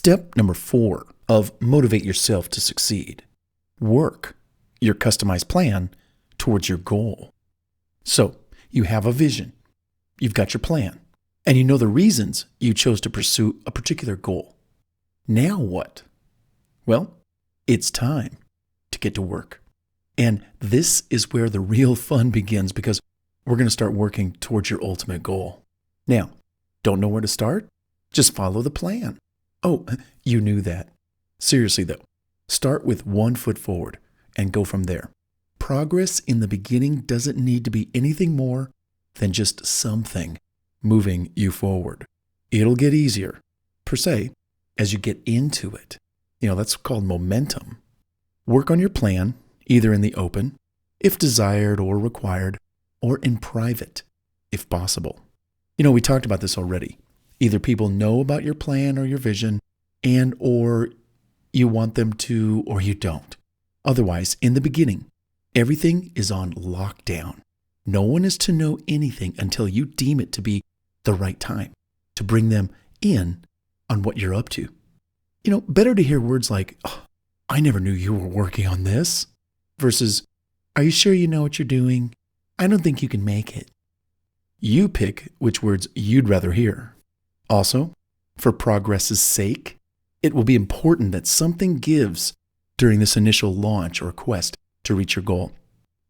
Step number 4 of Motivate Yourself to Succeed. Work your customized plan towards your goal. So, you have a vision, you've got your plan, and you know the reasons you chose to pursue a particular goal. Now what? Well, it's time to get to work. And this is where the real fun begins, because we're going to start working towards your ultimate goal. Now, don't know where to start? Just follow the plan. Oh, you knew that. Seriously though, start with 1 foot forward and go from there. Progress in the beginning doesn't need to be anything more than just something moving you forward. It'll get easier, per se, as you get into it. That's called momentum. Work on your plan, either in the open, if desired or required, or in private, if possible. We talked about this already. Either people know about your plan or your vision, and or you want them to, or you don't. Otherwise, in the beginning, everything is on lockdown. No one is to know anything until you deem it to be the right time to bring them in on what you're up to. Better to hear words like, "Oh, I never knew you were working on this," versus, "Are you sure you know what you're doing? I don't think you can make it." You pick which words you'd rather hear. Also, for progress's sake, it will be important that something gives during this initial launch or quest to reach your goal,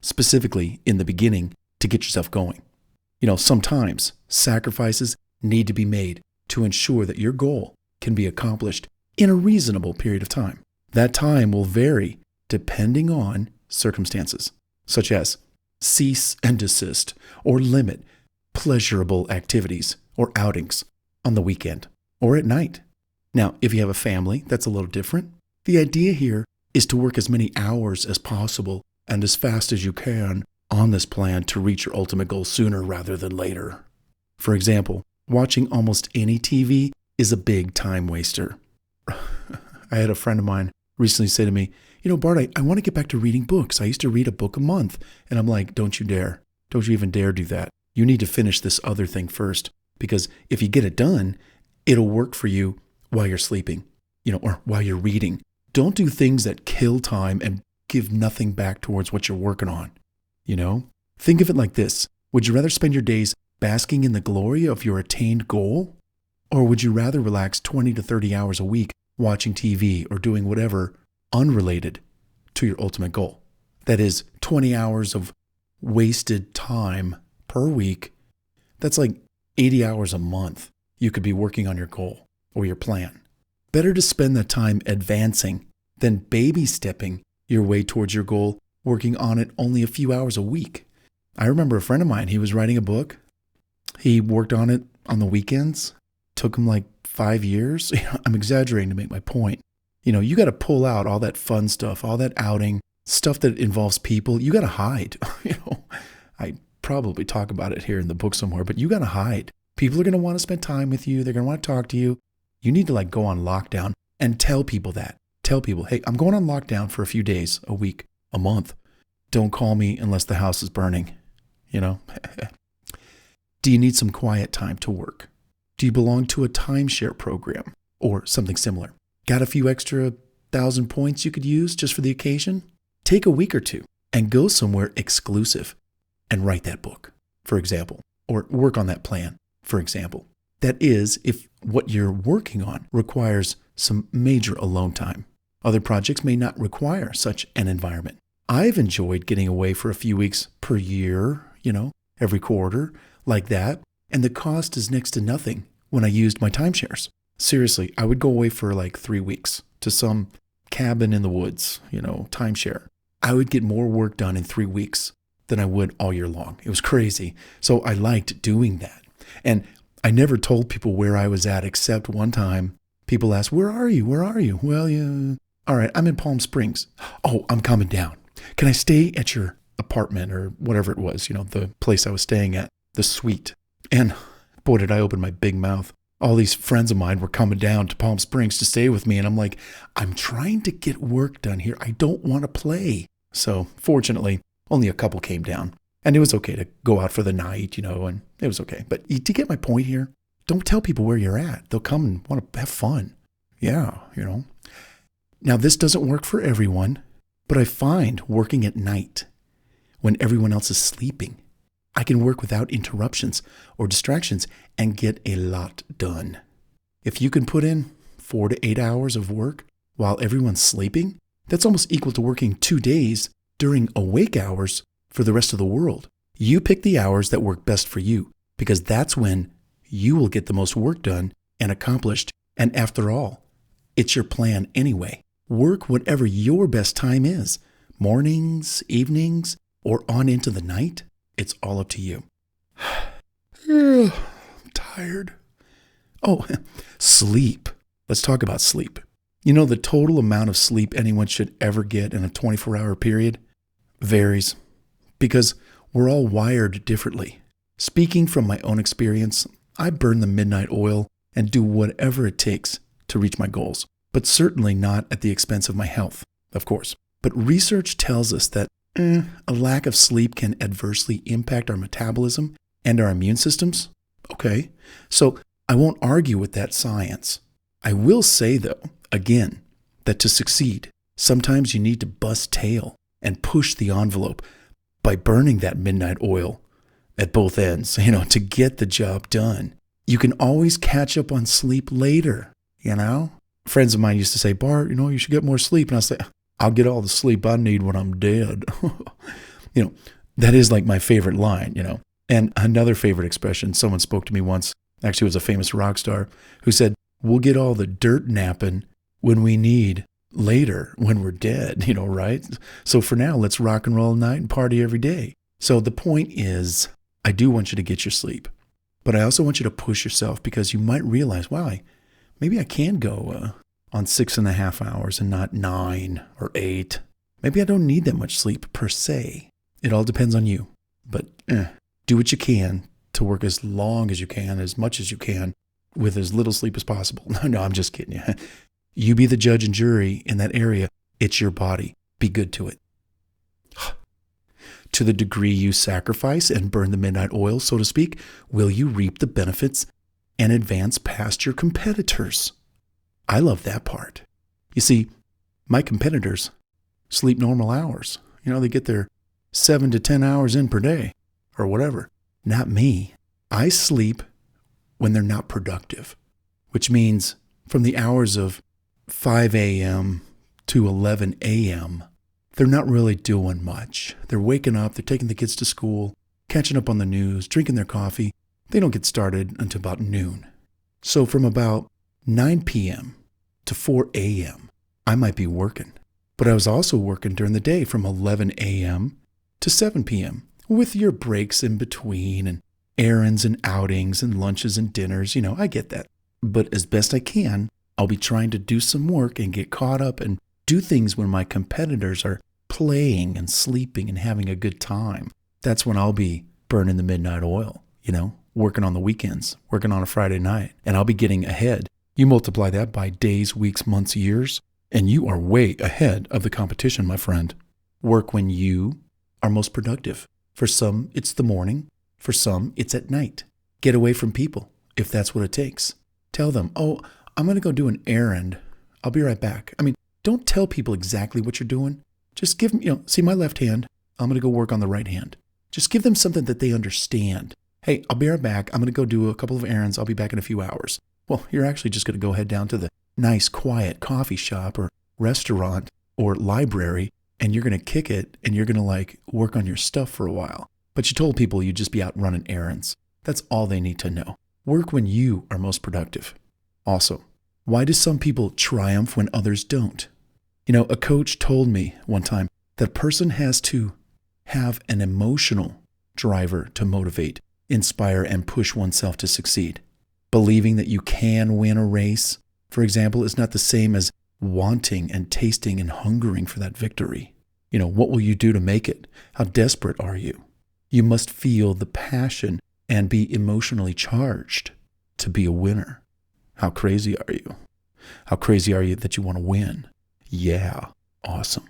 specifically in the beginning to get yourself going. Sometimes sacrifices need to be made to ensure that your goal can be accomplished in a reasonable period of time. That time will vary depending on circumstances, such as cease and desist or limit pleasurable activities or outings on the weekend or at night. Now, if you have a family, that's a little different. The idea here is to work as many hours as possible and as fast as you can on this plan to reach your ultimate goal sooner rather than later. For example, watching almost any TV is a big time waster. I had a friend of mine recently say to me, "Bart, I want to get back to reading books. I used to read a book a month." And I'm like, "Don't you dare. Don't you even dare do that. You need to finish this other thing first, because if you get it done, it'll work for you while you're sleeping, or while you're reading. Don't do things that kill time and give nothing back towards what you're working on. Think of it like this. Would you rather spend your days basking in the glory of your attained goal? Or would you rather relax 20 to 30 hours a week watching TV or doing whatever unrelated to your ultimate goal? That is 20 hours of wasted time per week. That's like 80 hours a month you could be working on your goal or your plan. Better to spend that time advancing than baby stepping your way towards your goal, working on it only a few hours a week. I remember a friend of mine, he was writing a book. He worked on it on the weekends. Took him like 5 years. I'm exaggerating to make my point. You got to pull out all that fun stuff, all that outing, stuff that involves people. You got to hide. I probably talk about it here in the book somewhere, but you got to hide. People are going to want to spend time with you. They're going to want to talk to you. You need to go on lockdown and tell people that. Tell people, "Hey, I'm going on lockdown for a few days, a week, a month. Don't call me unless the house is burning." Do you need some quiet time to work? Do you belong to a timeshare program or something similar? Got a few extra 1,000 points you could use just for the occasion? Take a week or two and go somewhere exclusive and write that book, for example, or work on that plan, for example. That is, if what you're working on requires some major alone time. Other projects may not require such an environment. I've enjoyed getting away for a few weeks per year, every quarter, like that. And the cost is next to nothing when I used my timeshares. Seriously, I would go away for 3 weeks to some cabin in the woods, timeshare. I would get more work done in 3 weeks than I would all year long. It was crazy. So I liked doing that. And I never told people where I was at, except one time people asked, "Where are you? Where are you?" "Well, yeah, all right, I'm in Palm Springs." "Oh, I'm coming down. Can I stay at your apartment?" or whatever it was, the place I was staying at, the suite. And boy, did I open my big mouth. All these friends of mine were coming down to Palm Springs to stay with me. And I'm like, I'm trying to get work done here. I don't want to play. So fortunately, only a couple came down. And it was okay to go out for the night, and it was okay. But to get my point here, don't tell people where you're at. They'll come and want to have fun. Yeah, Now, this doesn't work for everyone, but I find working at night when everyone else is sleeping, I can work without interruptions or distractions and get a lot done. If you can put in 4 to 8 hours of work while everyone's sleeping, that's almost equal to working 2 days during awake hours for the rest of the world. You pick the hours that work best for you, because that's when you will get the most work done and accomplished. And after all, it's your plan anyway. Work whatever your best time is. Mornings, evenings, or on into the night. It's all up to you. I'm tired. Oh, sleep. Let's talk about sleep. The total amount of sleep anyone should ever get in a 24-hour period varies because we're all wired differently. Speaking from my own experience, I burn the midnight oil and do whatever it takes to reach my goals, but certainly not at the expense of my health, of course. But research tells us that a lack of sleep can adversely impact our metabolism and our immune systems. Okay, so I won't argue with that science. I will say, though, again, that to succeed, sometimes you need to bust tail and push the envelope by burning that midnight oil at both ends, to get the job done. You can always catch up on sleep later, Friends of mine used to say, Bart, you should get more sleep. And I say, I'll get all the sleep I need when I'm dead. That is like my favorite line, And another favorite expression, someone spoke to me once, actually it was a famous rock star, who said, we'll get all the dirt napping when we need later, when we're dead, right? So for now, let's rock and roll all night and party every day. So the point is, I do want you to get your sleep, but I also want you to push yourself because you might realize, wow, maybe I can go on 6.5 hours and not 9 or 8. Maybe I don't need that much sleep per se. It all depends on you. But do what you can to work as long as you can, as much as you can, with as little sleep as possible. No, I'm just kidding you. You be the judge and jury in that area. It's your body. Be good to it. To the degree you sacrifice and burn the midnight oil, so to speak, will you reap the benefits and advance past your competitors? I love that part. You see, my competitors sleep normal hours. They get their 7 to 10 hours in per day or whatever. Not me. I sleep when they're not productive, which means from the hours of 5 a.m. to 11 a.m., they're not really doing much. They're waking up, they're taking the kids to school, catching up on the news, drinking their coffee. They don't get started until about noon. So from about 9 p.m. to 4 a.m., I might be working. But I was also working during the day from 11 a.m. to 7 p.m. with your breaks in between and errands and outings and lunches and dinners. I get that. But as best I can, I'll be trying to do some work and get caught up and do things when my competitors are playing and sleeping and having a good time. That's when I'll be burning the midnight oil, working on the weekends, working on a Friday night, and I'll be getting ahead. You multiply that by days, weeks, months, years, and you are way ahead of the competition, my friend. Work when you are most productive. For some, it's the morning. For some, it's at night. Get away from people if that's what it takes. Tell them, oh, I'm going to go do an errand. I'll be right back. Don't tell people exactly what you're doing. Just give them, see my left hand. I'm going to go work on the right hand. Just give them something that they understand. Hey, I'll be right back. I'm going to go do a couple of errands. I'll be back in a few hours. Well, you're actually just going to go head down to the nice, quiet coffee shop or restaurant or library, and you're going to kick it, and you're going to work on your stuff for a while. But you told people you'd just be out running errands. That's all they need to know. Work when you are most productive. Also, why do some people triumph when others don't? A coach told me one time that a person has to have an emotional driver to motivate, inspire, and push oneself to succeed. Believing that you can win a race, for example, is not the same as wanting and tasting and hungering for that victory. What will you do to make it? How desperate are you? You must feel the passion and be emotionally charged to be a winner. How crazy are you? How crazy are you that you want to win? Yeah, awesome.